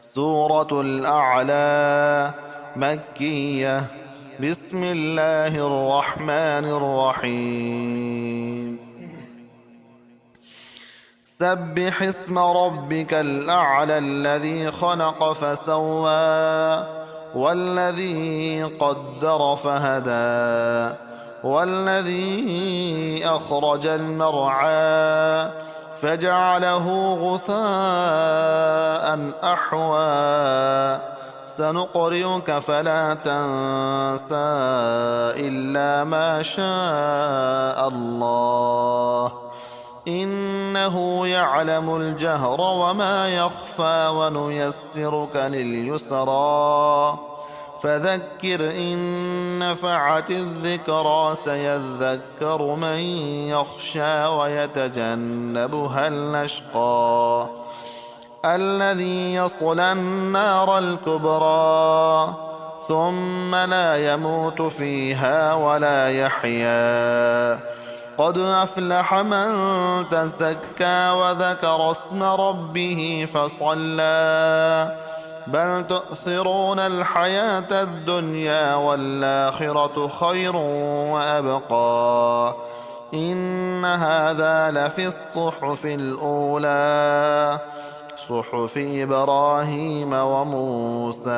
سورة الأعلى مكية. بسم الله الرحمن الرحيم. سبح اسم ربك الأعلى الذي خلق فسوى والذي قدر فهدى والذي أخرج المرعى فجعله غثاء أحوى سنقرئك فلا تنسى إلا ما شاء الله إنه يعلم الجهر وما يخفى ونيسرك لليسرى فذكر إن نفعت الذكرى سيذكر من يخشى ويتجنبها الأشقى الذي يصلى النار الكبرى ثم لا يموت فيها ولا يحيا قد أفلح من تزكى وذكر اسم ربه فصلى بل تؤثرون الحياة الدنيا والآخرة خير وأبقى إن هذا لفي الصحف الأولى صحف إبراهيم وموسى.